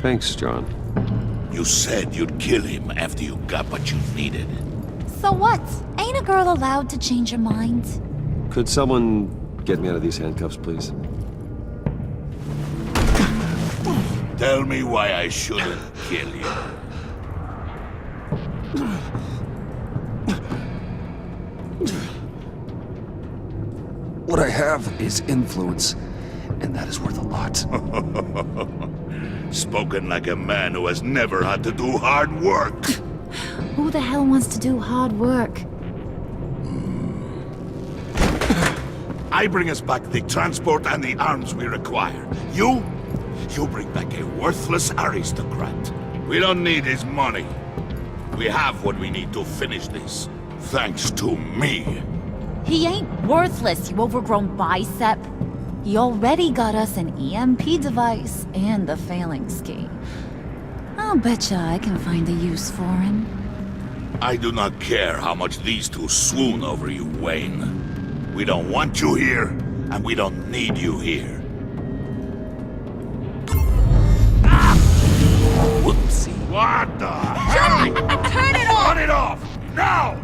Thanks, John. You said you'd kill him after you got what you needed. So what? Ain't a girl allowed to change her mind? Could someone get me out of these handcuffs, please? Tell me why I shouldn't kill you. What I have is influence, and that is worth a lot. Spoken like a man who has never had to do hard work. Who the hell wants to do hard work? I bring us back the transport and the arms we require. You bring back a worthless aristocrat. We don't need his money. We have what we need to finish this. Thanks to me. He ain't worthless, you overgrown bicep. He already got us an EMP device and the phalanx key. I'll betcha I can find a use for him. I do not care how much these two swoon over you, Wayne. We don't want you here, and we don't need you here. Whoopsie. What the? John! Turn it off! Turn it off! Now!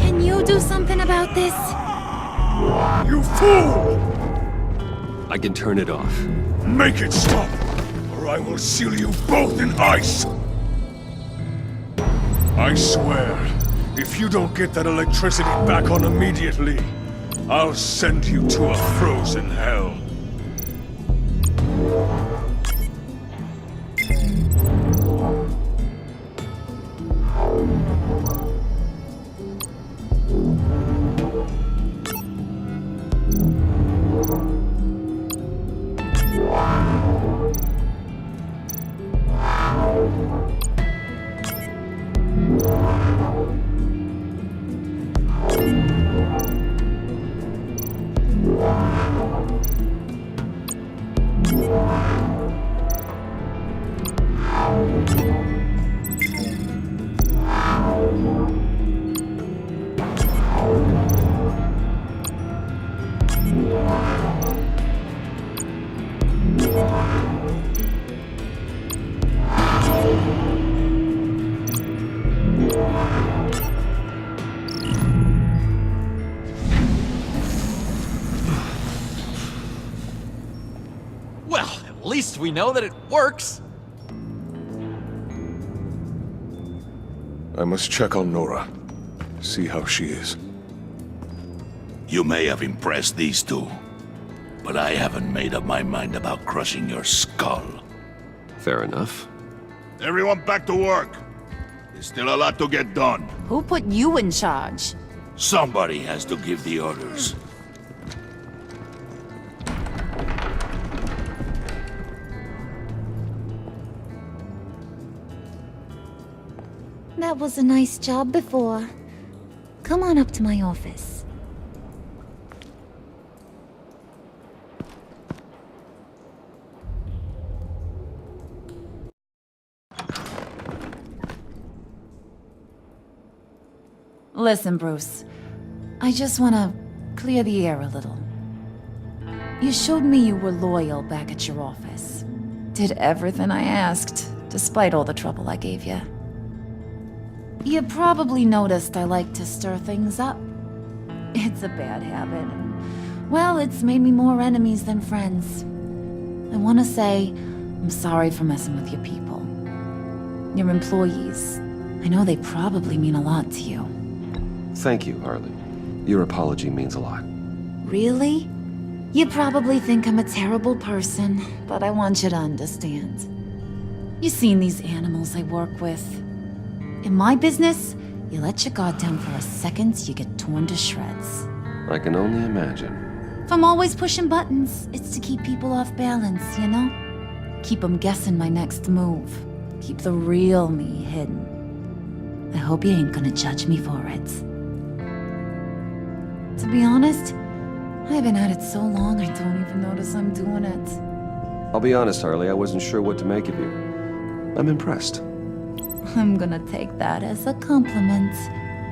Can you do something about this? You fool! I can turn it off. Make it stop, or I will seal you both in ice! I swear, if you don't get that electricity back on immediately, I'll send you to a frozen hell. Well, at least we know that it works. I must check on Nora. See how she is. You may have impressed these two, but I haven't made up my mind about crushing your skull. Fair enough. Everyone back to work. There's still a lot to get done. Who put you in charge? Somebody has to give the orders. That was a nice job before. Come on up to my office. Listen, Bruce. I just want to clear the air a little. You showed me you were loyal back at your office. Did everything I asked, despite all the trouble I gave you. You probably noticed I like to stir things up. It's a bad habit, and, well, it's made me more enemies than friends. I want to say I'm sorry for messing with your people. Your employees. I know they probably mean a lot to you. Thank you, Harley. Your apology means a lot. Really? You probably think I'm a terrible person, but I want you to understand. You've seen these animals I work with. In my business, you let your guard down for a second, you get torn to shreds. I can only imagine. If I'm always pushing buttons, it's to keep people off balance, you know? Keep them guessing my next move. Keep the real me hidden. I hope you ain't gonna judge me for it. To be honest, I've been at it so long I don't even notice I'm doing it. I'll be honest, Harley, I wasn't sure what to make of you. I'm impressed. I'm gonna take that as a compliment,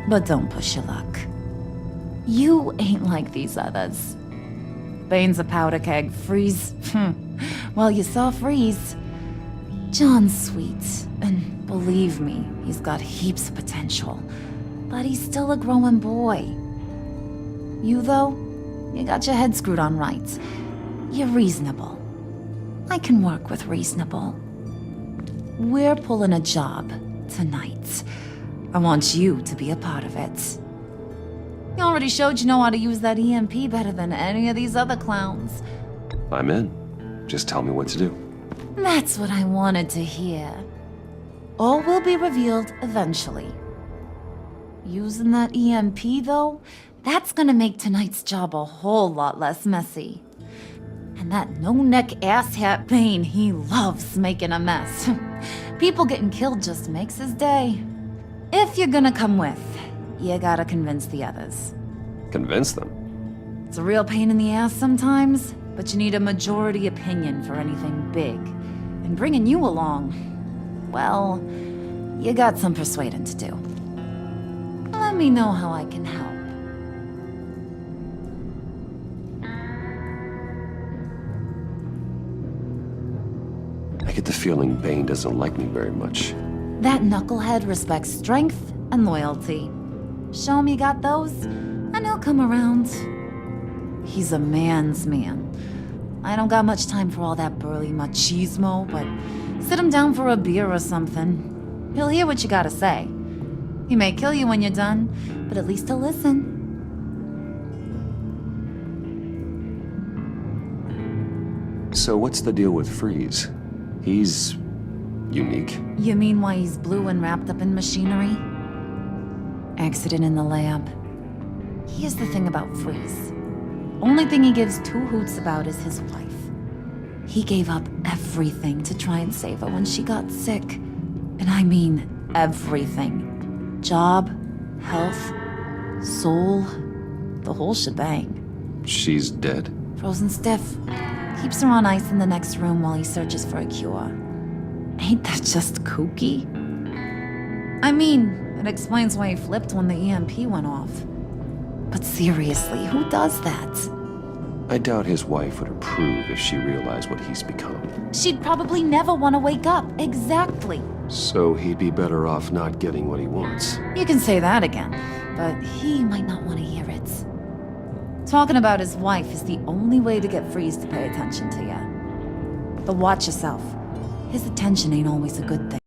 but don't push your luck. You ain't like these others. Bane's a powder keg, Freeze. Well, you saw Freeze. John's sweet, and believe me, he's got heaps of potential. But he's still a growing boy. You, though, you got your head screwed on right. You're reasonable. I can work with reasonable. We're pulling a job tonight. I want you to be a part of it. You already showed you know how to use that EMP better than any of these other clowns. I'm in. Just tell me what to do. That's what I wanted to hear. All will be revealed eventually. Using that EMP, though, that's gonna make tonight's job a whole lot less messy. And that no-neck asshat Bane, he loves making a mess. People getting killed just makes his day. If you're gonna come with, you gotta convince the others. Convince them. It's a real pain in the ass sometimes, but you need a majority opinion for anything big. And bringing you along, well, you got some persuading to do. Let me know how I can help. I get the feeling Bane doesn't like me very much. That knucklehead respects strength and loyalty. Show him you got those, and he'll come around. He's a man's man. I don't got much time for all that burly machismo, but sit him down for a beer or something. He'll hear what you gotta say. He may kill you when you're done, but at least he'll listen. So what's the deal with Freeze? He's unique. You mean why he's blue and wrapped up in machinery? Accident in the lab. Here's the thing about Freeze. Only thing he gives two hoots about is his wife. He gave up everything to try and save her when she got sick. And I mean everything. Job, health, soul, the whole shebang. She's dead? Frozen stiff. Keeps her on ice in the next room while he searches for a cure. Ain't that just kooky? I mean, it explains why he flipped when the EMP went off. But seriously, who does that? I doubt his wife would approve if she realized what he's become. She'd probably never want to wake up. Exactly. So he'd be better off not getting what he wants. You can say that again, but he might not want to hear it. Talking about his wife is the only way to get Freeze to pay attention to you. But watch yourself. His attention ain't always a good thing.